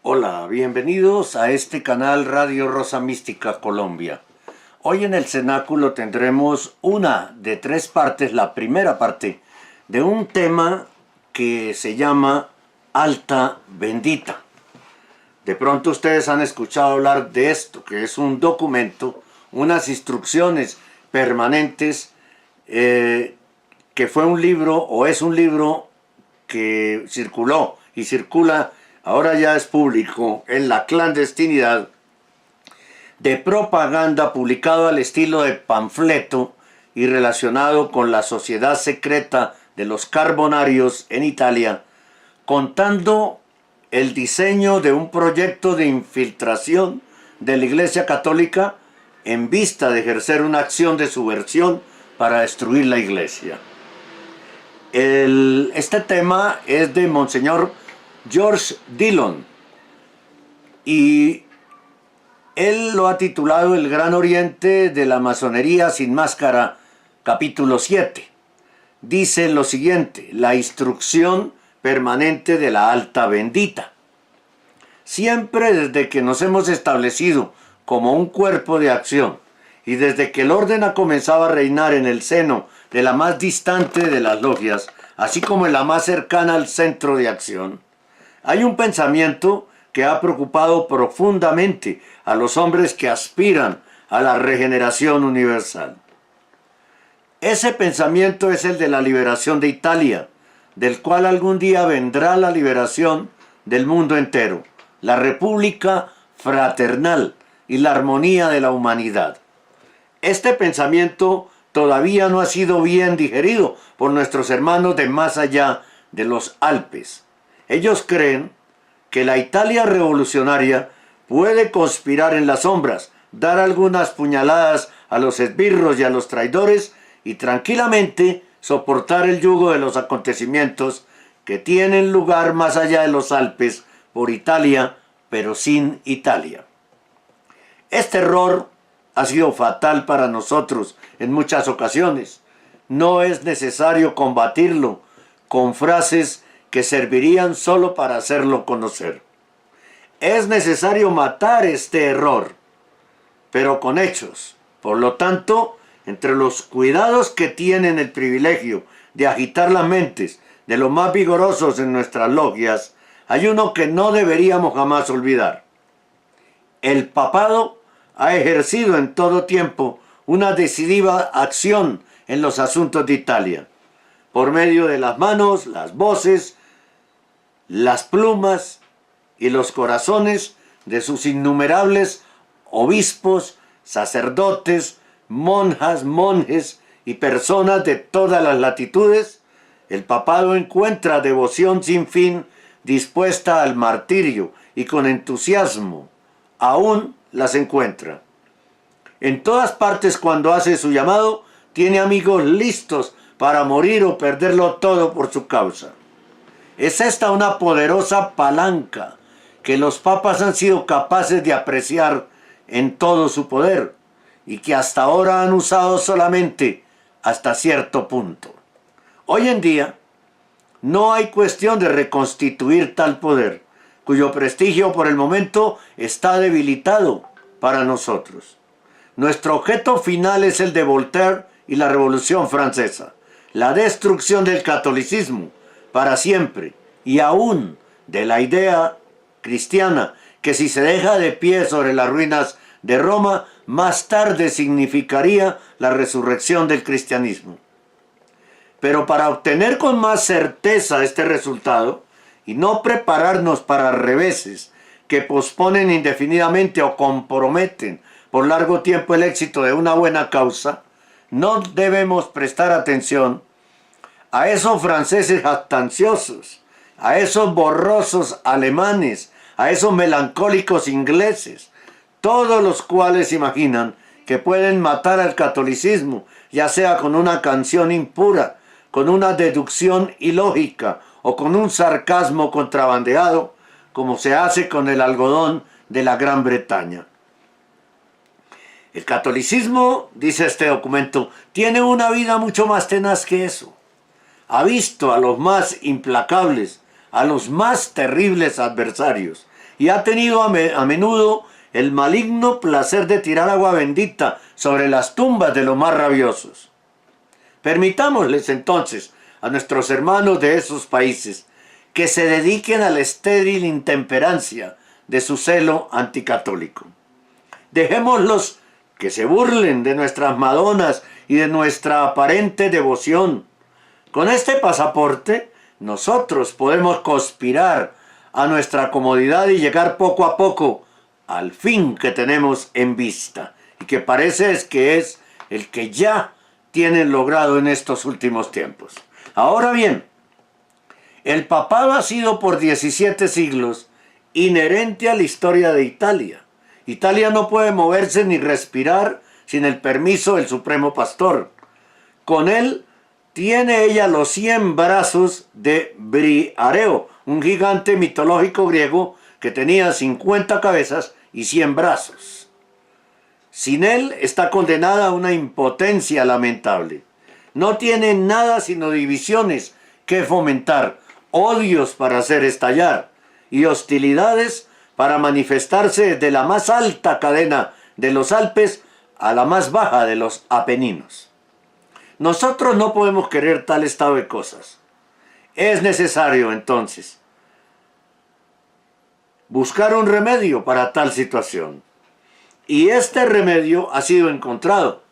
Hola, bienvenidos a este canal Radio Rosa Mística Colombia. Hoy en el cenáculo tendremos una de 3 partes, la primera parte de un tema que se llama Alta Bendita. De pronto ustedes han escuchado hablar de esto, que es un documento, unas instrucciones permanentes, que fue un libro o es un libro que circuló y circula, ahora ya es público, en la clandestinidad, de propaganda publicado al estilo de panfleto y relacionado con la sociedad secreta de los Carbonarios en Italia, contando el diseño de un proyecto de infiltración de la Iglesia Católica en vista de ejercer una acción de subversión para destruir la Iglesia. Este tema es de Monseñor George Dillon y él lo ha titulado El Gran Oriente de la Masonería sin Máscara, capítulo 7. Dice lo siguiente: la instrucción permanente de la Alta Bendita. Siempre desde que nos hemos establecido como un cuerpo de acción y desde que el orden ha comenzado a reinar en el seno de la más distante de las logias, así como en la más cercana al centro de acción, hay un pensamiento que ha preocupado profundamente a los hombres que aspiran a la regeneración universal. Ese pensamiento es el de la liberación de Italia, del cual algún día vendrá la liberación del mundo entero, la república fraternal y la armonía de la humanidad. Este pensamiento todavía no ha sido bien digerido por nuestros hermanos de más allá de los Alpes. Ellos creen que la Italia revolucionaria puede conspirar en las sombras, dar algunas puñaladas a los esbirros y a los traidores y tranquilamente soportar el yugo de los acontecimientos que tienen lugar más allá de los Alpes por Italia, pero sin Italia. Este error ha sido fatal para nosotros en muchas ocasiones. No es necesario combatirlo con frases que servirían solo para hacerlo conocer. Es necesario matar este error, pero con hechos. Por lo tanto, entre los cuidados que tienen el privilegio de agitar las mentes de los más vigorosos en nuestras logias, hay uno que no deberíamos jamás olvidar. El papado ha ejercido en todo tiempo una decidida acción en los asuntos de Italia, por medio de las manos, las voces, las plumas y los corazones de sus innumerables obispos, sacerdotes, monjas, monjes y personas de todas las latitudes. El papado encuentra devoción sin fin, dispuesta al martirio y con entusiasmo aún las encuentra. En todas partes, cuando hace su llamado, tiene amigos listos para morir o perderlo todo por su causa. Es esta una poderosa palanca que los papas han sido capaces de apreciar en todo su poder y que hasta ahora han usado solamente hasta cierto punto. Hoy en día no hay cuestión de reconstituir tal poder, cuyo prestigio por el momento está debilitado para nosotros. Nuestro objeto final es el de Voltaire y la Revolución Francesa, la destrucción del catolicismo para siempre y aún de la idea cristiana que, si se deja de pie sobre las ruinas de Roma, más tarde significaría la resurrección del cristianismo. Pero para obtener con más certeza este resultado y no prepararnos para reveses que posponen indefinidamente o comprometen por largo tiempo el éxito de una buena causa, no debemos prestar atención a esos franceses jactanciosos, a esos borrosos alemanes, a esos melancólicos ingleses, todos los cuales imaginan que pueden matar al catolicismo, ya sea con una canción impura, con una deducción ilógica o con un sarcasmo contrabandeado, como se hace con el algodón de la Gran Bretaña. El catolicismo, dice este documento, tiene una vida mucho más tenaz que eso. Ha visto a los más implacables, a los más terribles adversarios, y ha tenido a menudo el maligno placer de tirar agua bendita sobre las tumbas de los más rabiosos. Permitámosles entonces a nuestros hermanos de esos países que se dediquen a la estéril intemperancia de su celo anticatólico. Dejémoslos que se burlen de nuestras madonas y de nuestra aparente devoción. Con este pasaporte, nosotros podemos conspirar a nuestra comodidad y llegar poco a poco al fin que tenemos en vista y que parece que es el que ya tienen logrado en estos últimos tiempos. Ahora bien, el papado ha sido por 17 siglos inherente a la historia de Italia. Italia no puede moverse ni respirar sin el permiso del Supremo Pastor. Con él tiene ella los 100 brazos de Briareo, un gigante mitológico griego que tenía 50 cabezas y 100 brazos. Sin él está condenada a una impotencia lamentable. No tiene nada sino divisiones que fomentar, odios para hacer estallar y hostilidades para manifestarse desde la más alta cadena de los Alpes a la más baja de los Apeninos. Nosotros no podemos querer tal estado de cosas. Es necesario, entonces, buscar un remedio para tal situación. Y este remedio ha sido encontrado.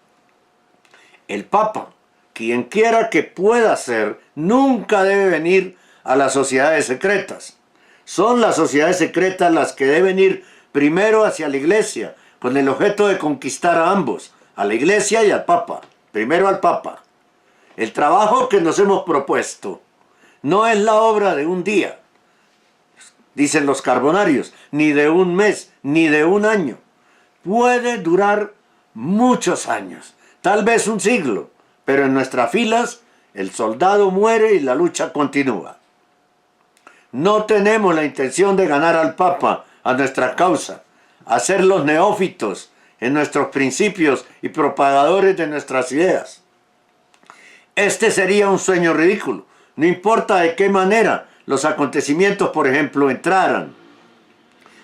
El Papa, quien quiera que pueda ser, nunca debe venir a las sociedades secretas. Son las sociedades secretas las que deben ir primero hacia la Iglesia, con el objeto de conquistar a ambos, a la Iglesia y al Papa. Primero al Papa. El trabajo que nos hemos propuesto no es la obra de un día, dicen los carbonarios, ni de un mes, ni de un año. Puede durar muchos años, tal vez un siglo, pero en nuestras filas el soldado muere y la lucha continúa. No tenemos la intención de ganar al Papa a nuestra causa, hacer los neófitos en nuestros principios y propagadores de nuestras ideas. Este sería un sueño ridículo, no importa de qué manera los acontecimientos, por ejemplo, entraran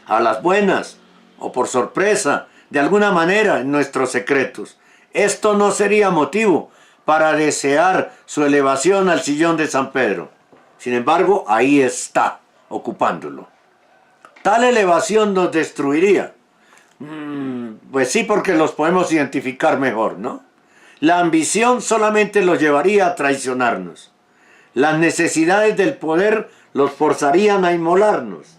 a las buenas o por sorpresa, de alguna manera en nuestros secretos. Esto no sería motivo para desear su elevación al sillón de San Pedro. Sin embargo, ahí está, ocupándolo. Tal elevación nos destruiría. Pues sí, porque los podemos identificar mejor, ¿no? La ambición solamente los llevaría a traicionarnos. Las necesidades del poder los forzarían a inmolarnos.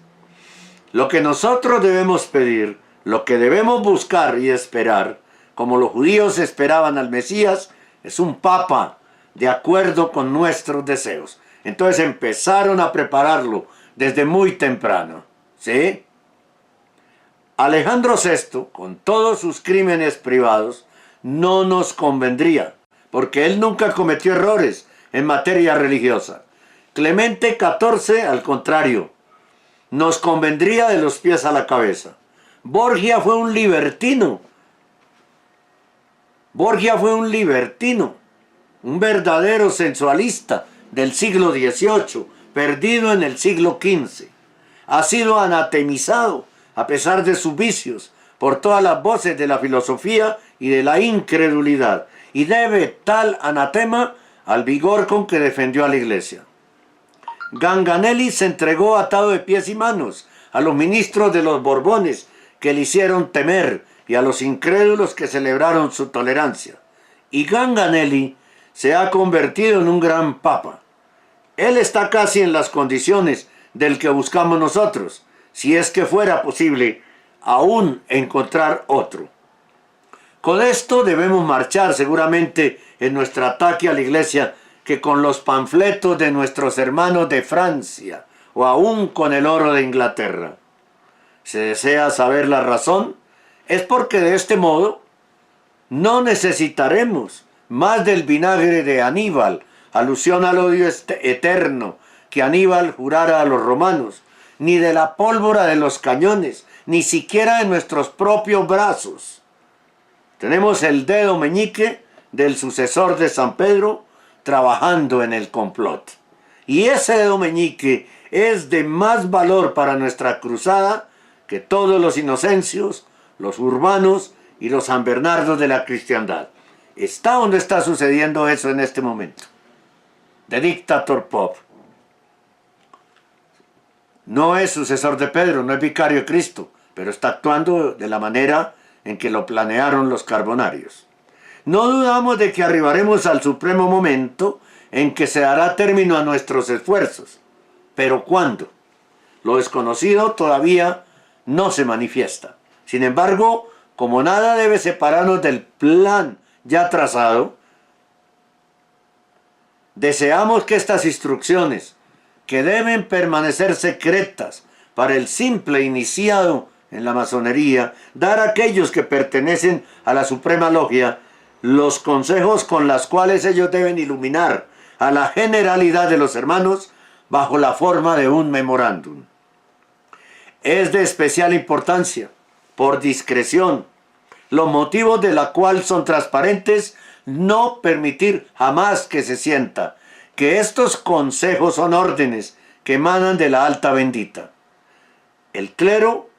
Lo que nosotros debemos pedir, lo que debemos buscar y esperar, como los judíos esperaban al Mesías, es un papa de acuerdo con nuestros deseos. Entonces empezaron a prepararlo desde muy temprano, ¿sí? Alejandro VI, con todos sus crímenes privados, no nos convendría, porque él nunca cometió errores en materia religiosa. Clemente XIV, al contrario, nos convendría de los pies a la cabeza. Borgia fue un libertino. Borgia fue un libertino, un verdadero sensualista del siglo XVIII, perdido en el siglo XV. Ha sido anatemizado, a pesar de sus vicios, por todas las voces de la filosofía y de la incredulidad, y debe tal anatema al vigor con que defendió a la Iglesia. Ganganelli se entregó atado de pies y manos a los ministros de los Borbones que le hicieron temer y a los incrédulos que celebraron su tolerancia. Y Ganganelli se ha convertido en un gran papa. Él está casi en las condiciones del que buscamos nosotros, si es que fuera posible aún encontrar otro. Con esto debemos marchar seguramente en nuestro ataque a la Iglesia que con los panfletos de nuestros hermanos de Francia o aún con el oro de Inglaterra. ¿Se desea saber la razón? Es porque de este modo no necesitaremos más del vinagre de Aníbal, alusión al odio eterno que Aníbal jurara a los romanos, ni de la pólvora de los cañones, ni siquiera de nuestros propios brazos. Tenemos el dedo meñique del sucesor de San Pedro trabajando en el complot. Y ese dedo meñique es de más valor para nuestra cruzada que todos los inocencios, los urbanos y los San Bernardos de la cristiandad. ¿Está o no está sucediendo eso en este momento? The Dictator Pope no es sucesor de Pedro, no es vicario de Cristo, pero está actuando de la manera en que lo planearon los carbonarios. No dudamos de que arribaremos al supremo momento en que se dará término a nuestros esfuerzos. ¿Pero cuándo? Lo desconocido todavía no se manifiesta. Sin embargo, como nada debe separarnos del plan ya trazado, deseamos que estas instrucciones, que deben permanecer secretas para el simple iniciado en la masonería, dar a aquellos que pertenecen a la Suprema Logia los consejos con los cuales ellos deben iluminar a la generalidad de los hermanos bajo la forma de un memorándum. Es de especial importancia, por discreción, los motivos de la cual son transparentes, no permitir jamás que se sienta que estos consejos son órdenes que emanan de la alta bendita. El clero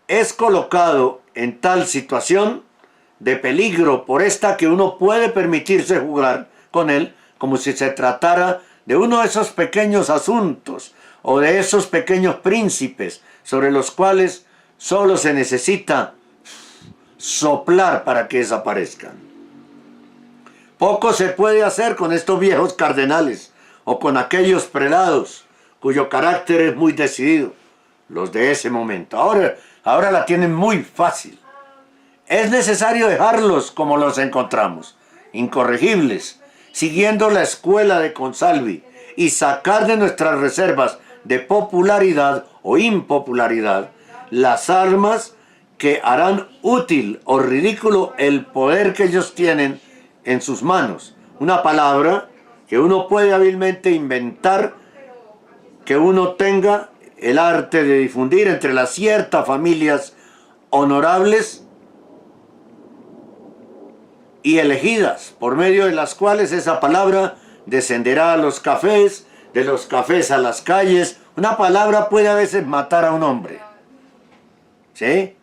es colocado en tal situación de peligro por esta que uno puede permitirse jugar con él como si se tratara de uno de esos pequeños asuntos o de esos pequeños príncipes sobre los cuales solo se necesita soplar para que desaparezcan. Poco se puede hacer con estos viejos cardenales o con aquellos prelados cuyo carácter es muy decidido, los de ese momento. Ahora la tienen muy fácil. Es necesario dejarlos como los encontramos, incorregibles, siguiendo la escuela de Consalvi, y sacar de nuestras reservas de popularidad o impopularidad las armas que harán útil o ridículo el poder que ellos tienen en sus manos. Una palabra que uno puede hábilmente inventar, que uno tenga el arte de difundir entre las ciertas familias honorables y elegidas, por medio de las cuales esa palabra descenderá a los cafés, de los cafés a las calles. Una palabra puede a veces matar a un hombre. ¿Sí?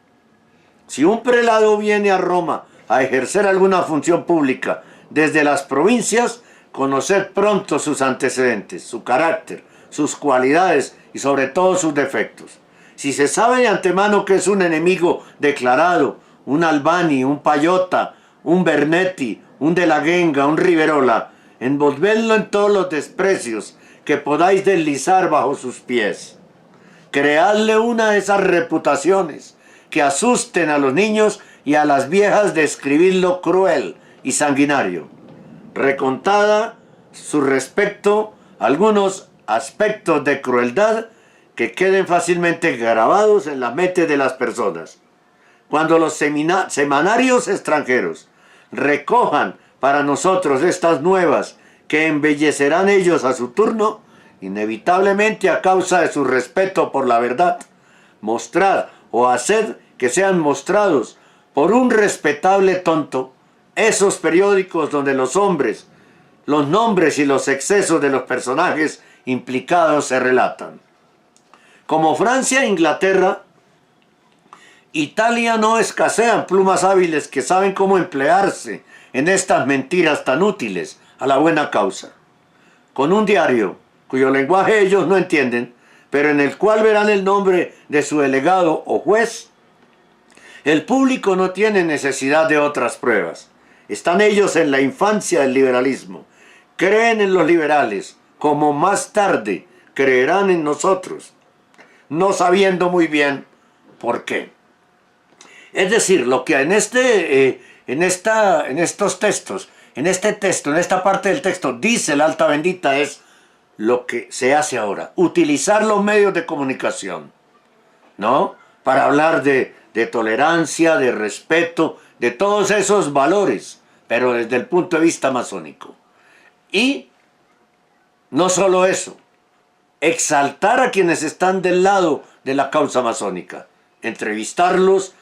Si un prelado viene a Roma a ejercer alguna función pública desde las provincias, conoced pronto sus antecedentes, su carácter, sus cualidades y sobre todo sus defectos. Si se sabe de antemano que es un enemigo declarado, un Albani, un Payota, un Bernetti, un De la Genga, un Riverola, envolvedlo en todos los desprecios que podáis deslizar bajo sus pies. Creadle una de esas reputaciones que asusten a los niños y a las viejas de escribirlo cruel y sanguinario. Recontada su respecto algunos aspectos de crueldad que queden fácilmente grabados en la mente de las personas. Cuando los semanarios extranjeros recojan para nosotros estas nuevas que embellecerán ellos a su turno, inevitablemente a causa de su respeto por la verdad, mostrad o haced que sean mostrados por un respetable tonto esos periódicos donde los hombres, los nombres y los excesos de los personajes implicados se relatan. Como Francia e Inglaterra, Italia no escasean plumas hábiles que saben cómo emplearse en estas mentiras tan útiles a la buena causa. Con un diario, cuyo lenguaje ellos no entienden, pero en el cual verán el nombre de su delegado o juez, el público no tiene necesidad de otras pruebas. Están ellos en la infancia del liberalismo. Creen en los liberales, como más tarde creerán en nosotros, no sabiendo muy bien por qué. Es decir, lo que en estos textos, en esta parte del texto dice la alta bendita es lo que se hace ahora. Utilizar los medios de comunicación, ¿no? Para hablar de tolerancia, de respeto, de todos esos valores, pero desde el punto de vista masónico. Y no solo eso, exaltar a quienes están del lado de la causa masónica, entrevistarlos,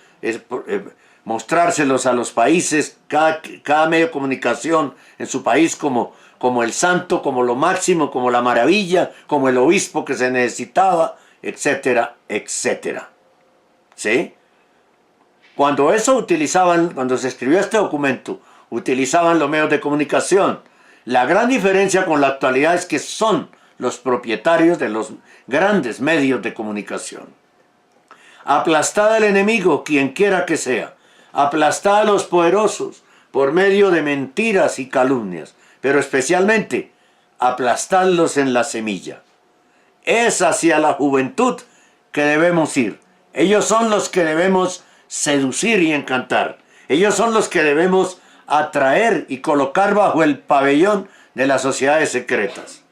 mostrárselos a los países, cada medio de comunicación en su país como como el santo, como lo máximo, como la maravilla, como el obispo que se necesitaba, etcétera, etcétera. ¿Sí? Cuando se escribió este documento, utilizaban los medios de comunicación. La gran diferencia con la actualidad es que son los propietarios de los grandes medios de comunicación. Aplastada al enemigo, quien quiera que sea. Aplastada a los poderosos por medio de mentiras y calumnias. Pero especialmente, aplastarlos en la semilla. Es hacia la juventud que debemos ir. Ellos son los que debemos seducir y encantar. Ellos son los que debemos atraer y colocar bajo el pabellón de las sociedades secretas.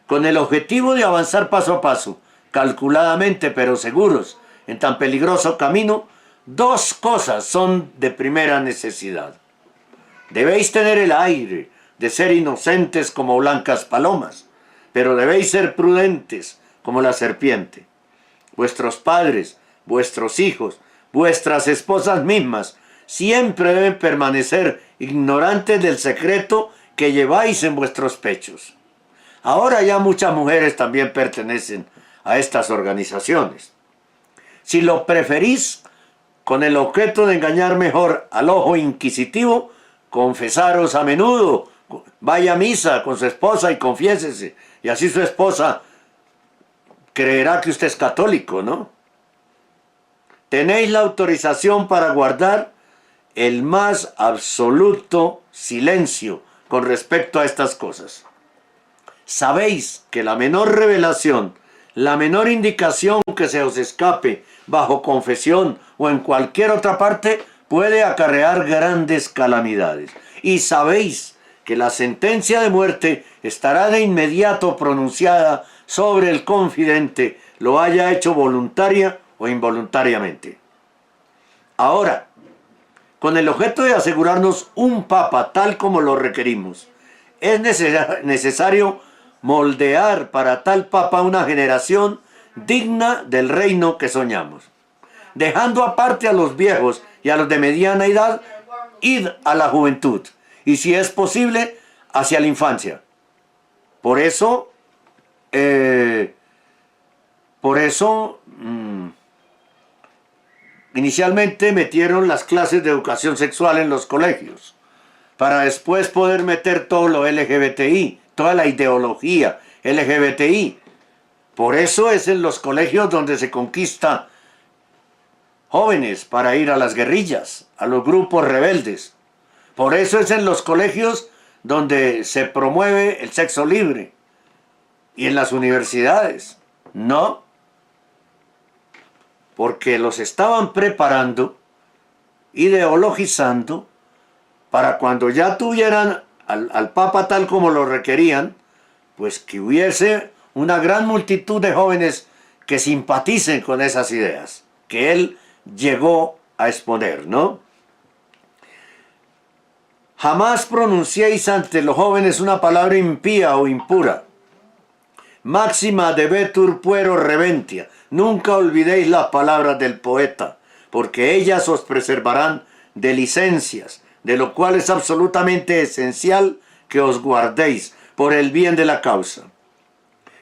Con el objetivo de avanzar paso a paso, calculadamente pero seguros, en tan peligroso camino, dos cosas son de primera necesidad. Debéis tener el aire de ser inocentes como blancas palomas, pero debéis ser prudentes como la serpiente. Vuestros padres, vuestros hijos, vuestras esposas mismas, siempre deben permanecer ignorantes del secreto que lleváis en vuestros pechos. Ahora ya muchas mujeres también pertenecen a estas organizaciones. Si lo preferís, con el objeto de engañar mejor al ojo inquisitivo, confesaros a menudo, vaya a misa con su esposa y confiésese, y así su esposa creerá que usted es católico, ¿no? Tenéis la autorización para guardar el más absoluto silencio con respecto a estas cosas. Sabéis que la menor revelación, la menor indicación que se os escape bajo confesión o en cualquier otra parte puede acarrear grandes calamidades. Y sabéis que la sentencia de muerte estará de inmediato pronunciada sobre el confidente, lo haya hecho voluntaria o involuntariamente. Ahora, con el objeto de asegurarnos un papa tal como lo requerimos, es necesario moldear para tal papa una generación digna del reino que soñamos. Dejando aparte a los viejos y a los de mediana edad, id a la juventud, y si es posible, hacia la infancia. Por eso, inicialmente metieron las clases de educación sexual en los colegios, para después poder meter todo lo LGBTI, toda la ideología LGBTI. Por eso es en los colegios donde se conquista jóvenes para ir a las guerrillas, a los grupos rebeldes. Por eso es en los colegios donde se promueve el sexo libre. Y en las universidades, no. Porque los estaban preparando, ideologizando, para cuando ya tuvieran al Papa tal como lo requerían, pues que hubiese una gran multitud de jóvenes que simpaticen con esas ideas que él llegó a exponer, ¿no? Jamás pronunciéis ante los jóvenes una palabra impía o impura. Máxima debetur puero reventia. Nunca olvidéis las palabras del poeta, porque ellas os preservarán de licencias, de lo cual es absolutamente esencial que os guardéis por el bien de la causa.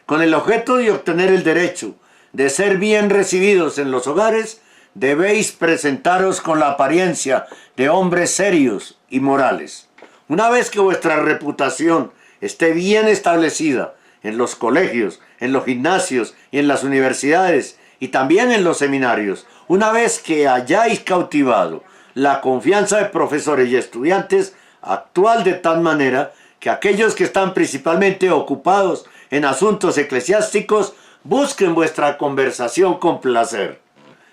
Con el objeto de obtener el derecho de ser bien recibidos en los hogares, debéis presentaros con la apariencia de hombres serios y morales. Una vez que vuestra reputación esté bien establecida en los colegios, en los gimnasios y en las universidades y también en los seminarios, una vez que hayáis cautivado la confianza de profesores y estudiantes, actuad de tal manera que aquellos que están principalmente ocupados en asuntos eclesiásticos busquen vuestra conversación con placer.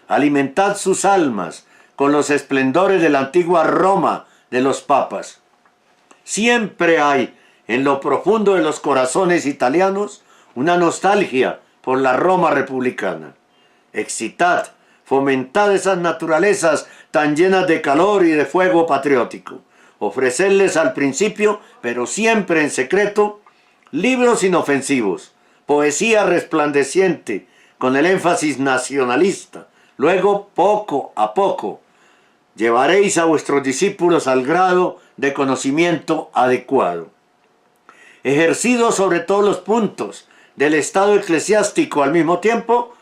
Alimentad sus almas con los esplendores de la antigua Roma de los papas. Siempre hay en lo profundo de los corazones italianos una nostalgia por la Roma republicana. Excitad, fomentad esas naturalezas tan llenas de calor y de fuego patriótico. Ofrecerles al principio, pero siempre en secreto, libros inofensivos, poesía resplandeciente con el énfasis nacionalista. Luego, poco a poco, llevaréis a vuestros discípulos al grado de conocimiento adecuado. ejercido sobre todos los puntos del estado eclesiástico al mismo tiempo,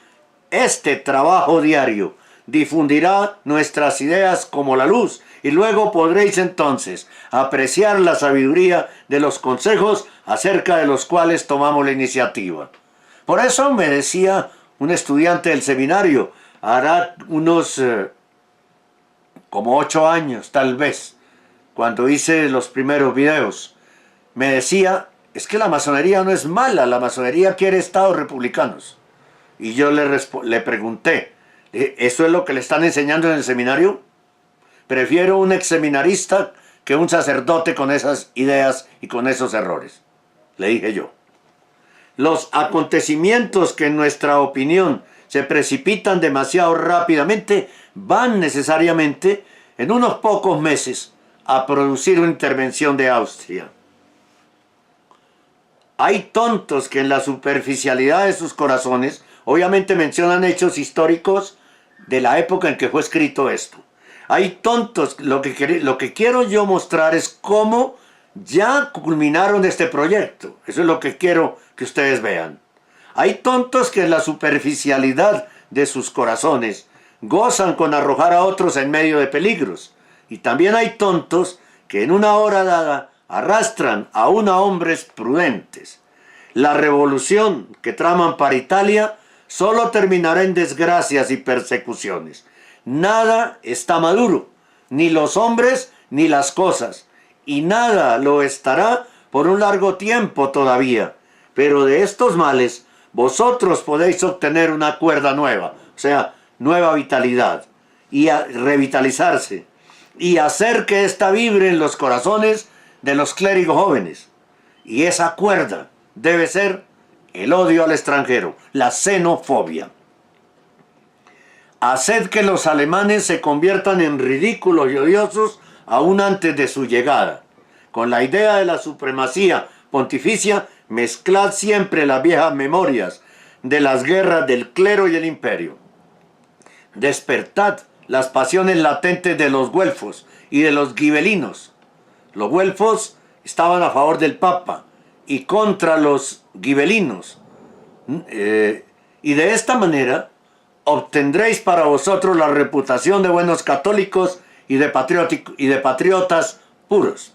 este trabajo diario difundirá nuestras ideas como la luz, y luego podréis entonces apreciar la sabiduría de los consejos acerca de los cuales tomamos la iniciativa. Por eso me decía un estudiante del seminario, hará unos como 8 años tal vez, cuando hice los primeros videos, me decía, es que la masonería no es mala, la masonería quiere estados republicanos. Y yo le pregunté, ¿eso es lo que le están enseñando en el seminario? Prefiero un ex seminarista que un sacerdote con esas ideas y con esos errores, le dije yo. Los acontecimientos que en nuestra opinión se precipitan demasiado rápidamente van necesariamente en unos pocos meses a producir una intervención de Austria. Hay tontos que en la superficialidad de sus corazones obviamente mencionan hechos históricos de la época en que fue escrito esto. Hay tontos, lo que quiero yo mostrar es cómo ya culminaron este proyecto. Eso es lo que quiero que ustedes vean. Hay tontos que en la superficialidad de sus corazones gozan con arrojar a otros en medio de peligros. Y también hay tontos que en una hora dada arrastran aún a hombres prudentes. La revolución que traman para Italia solo terminará en desgracias y persecuciones. Nada está maduro, ni los hombres ni las cosas, y nada lo estará por un largo tiempo todavía. Pero de estos males vosotros podéis obtener una cuerda nueva, o sea, nueva vitalidad, y revitalizarse, y hacer que ésta vibre en los corazones de los clérigos jóvenes. Y esa cuerda debe ser el odio al extranjero, la xenofobia. Haced que los alemanes se conviertan en ridículos y odiosos aún antes de su llegada. Con la idea de la supremacía pontificia, mezclad siempre las viejas memorias de las guerras del clero y el imperio. Despertad las pasiones latentes de los güelfos y de los gibelinos. Los güelfos estaban a favor del Papa y contra los gibelinos. Y de esta manera obtendréis para vosotros la reputación de buenos católicos y de patriotas puros.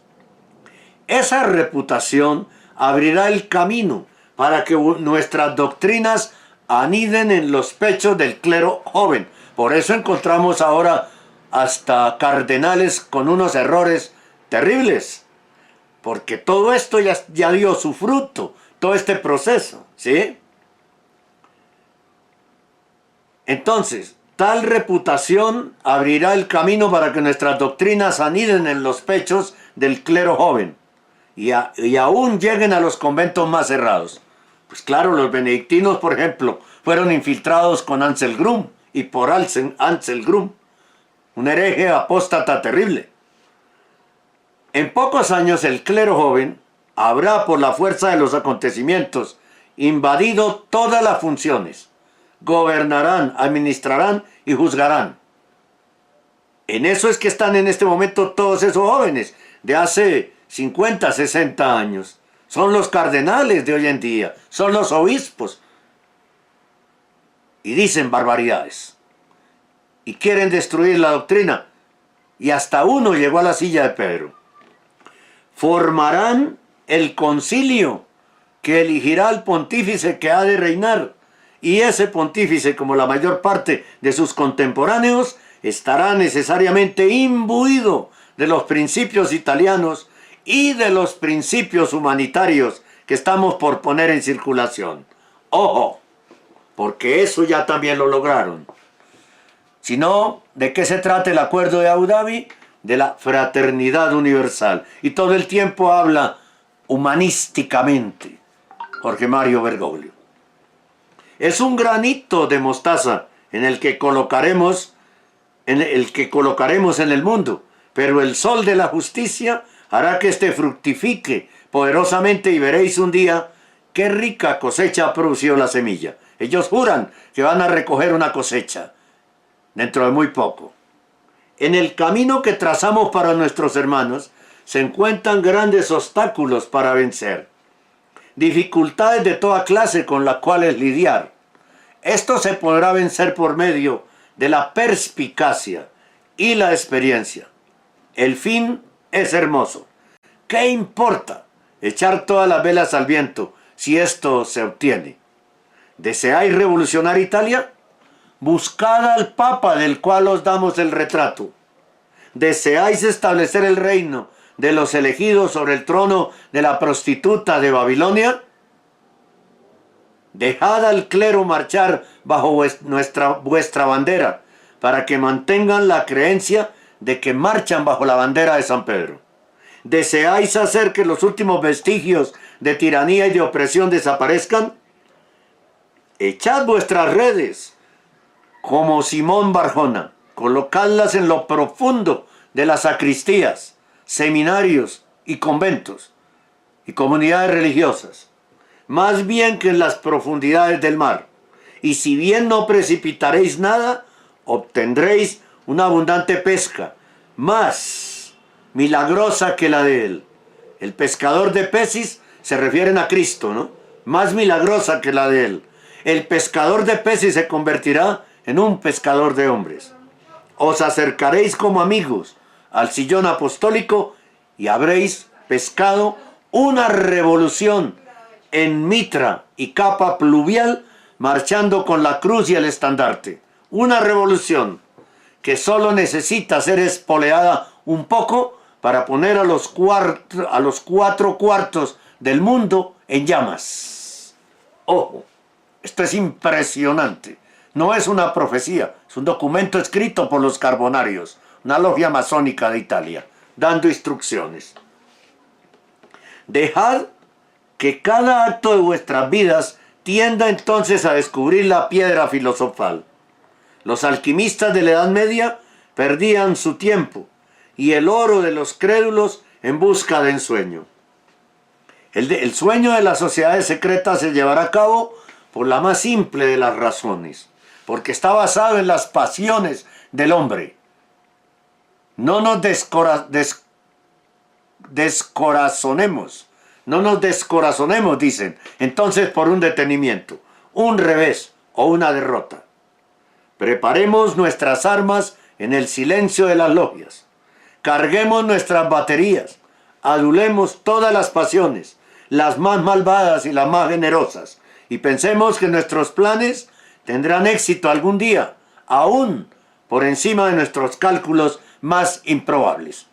Esa reputación abrirá el camino para que nuestras doctrinas aniden en los pechos del clero joven. Por eso encontramos ahora hasta cardenales con unos errores terribles, porque todo esto ya dio su fruto, todo este proceso, ¿sí? Entonces, tal reputación abrirá el camino para que nuestras doctrinas aniden en los pechos del clero joven y aún lleguen a los conventos más cerrados. Pues claro, los benedictinos, por ejemplo, fueron infiltrados con Ansel Grum y por Ansel Grum, un hereje apóstata terrible. En pocos años el clero joven habrá, por la fuerza de los acontecimientos, invadido todas las funciones. Gobernarán, administrarán y juzgarán. En eso es que están en este momento todos esos jóvenes de hace 50, 60 años. Son los cardenales de hoy en día, son los obispos. Y dicen barbaridades. Y quieren destruir la doctrina. Y hasta uno llegó a la silla de Pedro. Formarán el concilio que elegirá al pontífice que ha de reinar. Y ese pontífice, como la mayor parte de sus contemporáneos, estará necesariamente imbuido de los principios italianos y de los principios humanitarios que estamos por poner en circulación. ¡Ojo! Porque eso ya también lo lograron. Si no, ¿de qué se trata el acuerdo de Abu Dhabi? De la fraternidad universal. Y todo el tiempo habla humanísticamente Jorge Mario Bergoglio. Es un granito de mostaza en el que colocaremos en el mundo, pero el sol de la justicia hará que éste fructifique poderosamente y veréis un día qué rica cosecha ha producido la semilla. Ellos juran que van a recoger una cosecha dentro de muy poco. En el camino que trazamos para nuestros hermanos se encuentran grandes obstáculos para vencer. dificultades de toda clase con las cuales lidiar. Esto se podrá vencer por medio de la perspicacia y la experiencia. El fin es hermoso. ¿Qué importa echar todas las velas al viento si esto se obtiene? ¿Deseáis revolucionar Italia? Buscad al Papa del cual os damos el retrato. ¿Deseáis establecer el reino de los elegidos sobre el trono de la prostituta de Babilonia? Dejad al clero marchar bajo vuestra bandera, para que mantengan la creencia de que marchan bajo la bandera de San Pedro. ¿Deseáis hacer que los últimos vestigios de tiranía y de opresión desaparezcan? Echad vuestras redes, como Simón Barjona, colocadlas en lo profundo de las sacristías, seminarios y conventos y comunidades religiosas, más bien que en las profundidades del mar. Y si bien no precipitaréis nada, obtendréis una abundante pesca, más milagrosa que la de él. El pescador de peces se refieren a Cristo, ¿no? Más milagrosa que la de él. El pescador de peces se convertirá en un pescador de hombres. Os acercaréis como amigos al sillón apostólico y habréis pescado una revolución en mitra y capa pluvial, marchando con la cruz y el estandarte. Una revolución que solo necesita ser espoleada un poco para poner a los 4 cuartos del mundo en llamas. Ojo, esto es impresionante. No es una profecía, es un documento escrito por los Carbonarios, una logia masónica de Italia, dando instrucciones. Dejad que cada acto de vuestras vidas tienda entonces a descubrir la piedra filosofal. Los alquimistas de la Edad Media perdían su tiempo y el oro de los crédulos en busca de ensueño. El sueño de las sociedades secretas se llevará a cabo por la más simple de las razones, porque está basado en las pasiones del hombre. No nos descorazonemos, dicen, entonces por un detenimiento, un revés o una derrota. Preparemos nuestras armas en el silencio de las logias. Carguemos nuestras baterías. Adulemos todas las pasiones, las más malvadas y las más generosas. Y pensemos que nuestros planes tendrán éxito algún día, aún por encima de nuestros cálculos más improbables.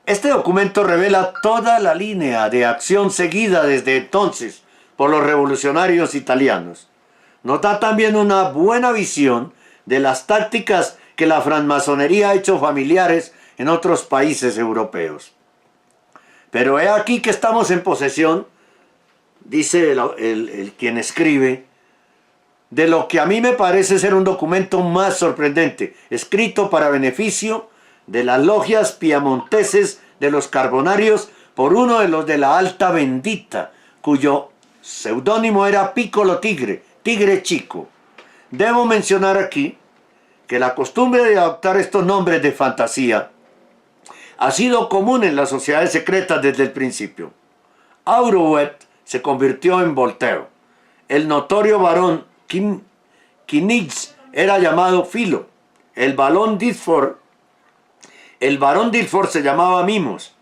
Este documento revela toda la línea de acción seguida desde entonces por los revolucionarios italianos. Nos da también una buena visión de las tácticas que la francmasonería ha hecho familiares en otros países europeos. Pero he aquí que estamos en posesión, dice quien escribe, de lo que a mí me parece ser un documento más sorprendente, escrito para beneficio de las logias piamonteses de los Carbonarios por uno de los de la Alta Bendita, cuyo seudónimo era Piccolo Tigre, Tigre Chico. Debo mencionar aquí que la costumbre de adoptar estos nombres de fantasía ha sido común en las sociedades secretas desde el principio. Aurouet se convirtió en Voltaire. El notorio barón Kinitz era llamado Philo. El barón Dilford se llamaba Mimos.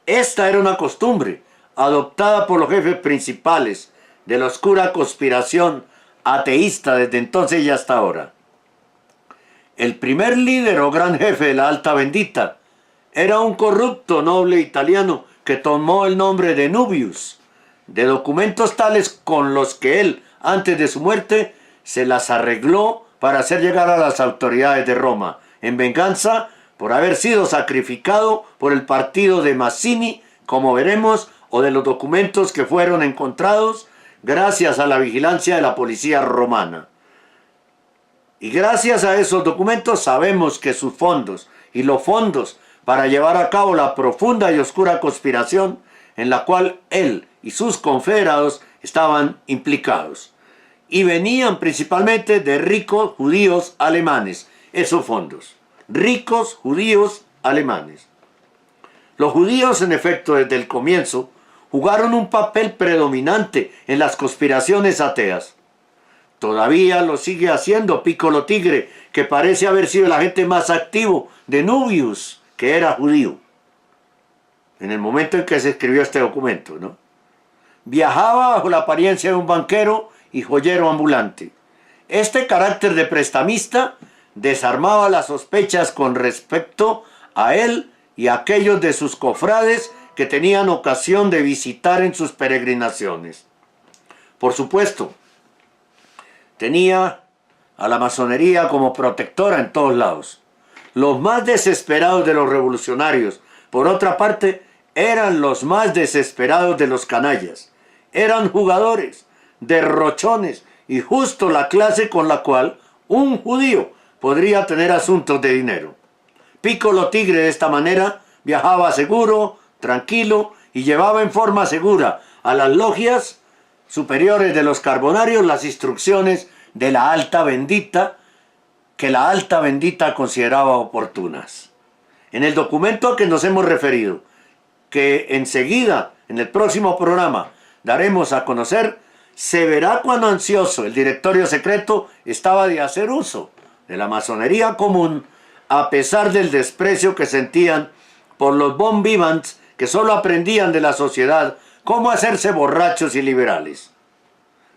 Esta era una costumbre adoptada por los jefes principales de la oscura conspiración ateísta desde entonces y hasta ahora. El primer líder o gran jefe de la Alta Bendita era un corrupto noble italiano que tomó el nombre de Nubius, de documentos tales con los que él, antes de su muerte, se las arregló para hacer llegar a las autoridades de Roma, en venganza por haber sido sacrificado por el partido de Mazzini, como veremos, o de los documentos que fueron encontrados gracias a la vigilancia de la policía romana. Y gracias a esos documentos sabemos que sus fondos y los fondos para llevar a cabo la profunda y oscura conspiración en la cual él y sus confederados estaban implicados. Y venían principalmente de ricos judíos alemanes, esos fondos. Ricos judíos alemanes. Los judíos, en efecto, desde el comienzo, jugaron un papel predominante en las conspiraciones ateas. Todavía lo sigue haciendo Piccolo Tigre, que parece haber sido el agente más activo de Nubius, que era judío, en el momento en que se escribió este documento, ¿no? Viajaba bajo la apariencia de un banquero y joyero ambulante. Este carácter de prestamista desarmaba las sospechas con respecto a él y a aquellos de sus cofrades que tenían ocasión de visitar en sus peregrinaciones. Por supuesto, tenía a la masonería como protectora en todos lados. Los más desesperados de los revolucionarios, por otra parte, eran los más desesperados de los canallas. Eran jugadores, derrochones y justo la clase con la cual un judío podría tener asuntos de dinero. Piccolo Tigre de esta manera viajaba seguro, tranquilo y llevaba en forma segura a las logias superiores de los carbonarios las instrucciones de la Alta Bendita, que la Alta Bendita consideraba oportunas. En el documento a que nos hemos referido, que enseguida, en el próximo programa, daremos a conocer, se verá cuán ansioso el directorio secreto estaba de hacer uso de la masonería común, a pesar del desprecio que sentían por los bon vivants que solo aprendían de la sociedad cómo hacerse borrachos y liberales.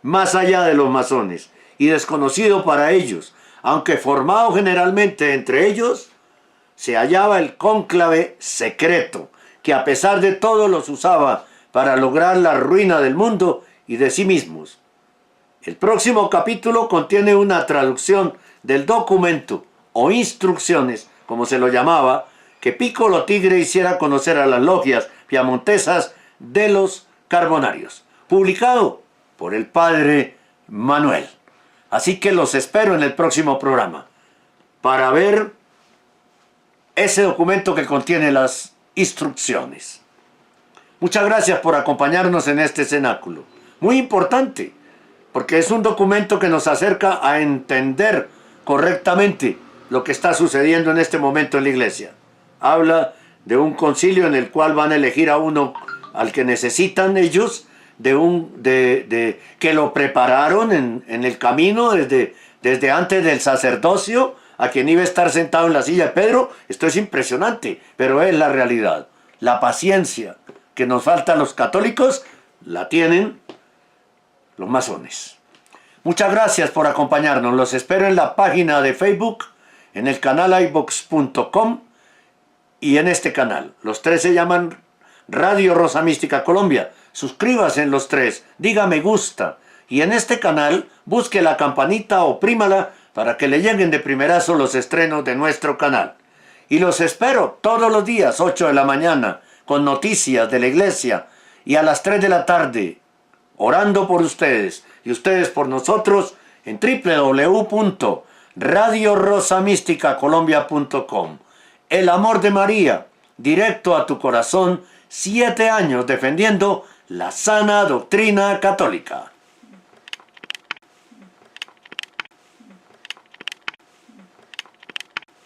Más allá de los masones, y desconocido para ellos, aunque formado generalmente entre ellos, se hallaba el cónclave secreto, que a pesar de todo los usaba para lograr la ruina del mundo y de sí mismos. El próximo capítulo contiene una traducción del documento, o instrucciones, como se lo llamaba, que Piccolo Tigre hiciera conocer a las logias piamontesas de los carbonarios, publicado por el padre Manuel. Así que los espero en el próximo programa para ver ese documento que contiene las instrucciones. Muchas gracias por acompañarnos en este cenáculo. Muy importante, porque es un documento que nos acerca a entender correctamente lo que está sucediendo en este momento en la iglesia. Habla de un concilio en el cual van a elegir a uno al que necesitan ellos, que lo prepararon en el camino desde antes del sacerdocio, a quien iba a estar sentado en la silla de Pedro. Esto es impresionante, pero es la realidad. La paciencia que nos falta a los católicos la tienen los masones. Muchas gracias por acompañarnos. Los espero en la página de Facebook, en el canal iVox.com y en este canal. Los tres se llaman Radio Rosa Mística Colombia. Suscríbase en los tres, diga me gusta y en este canal busque la campanita, oprímala para que le lleguen de primerazo los estrenos de nuestro canal. Y los espero todos los días, 8 de la mañana, con noticias de la iglesia y a las 3 de la tarde, orando por ustedes y ustedes por nosotros en www.radiorosamísticacolombia.com. El amor de María, directo a tu corazón, 7 años defendiendo la sana doctrina católica.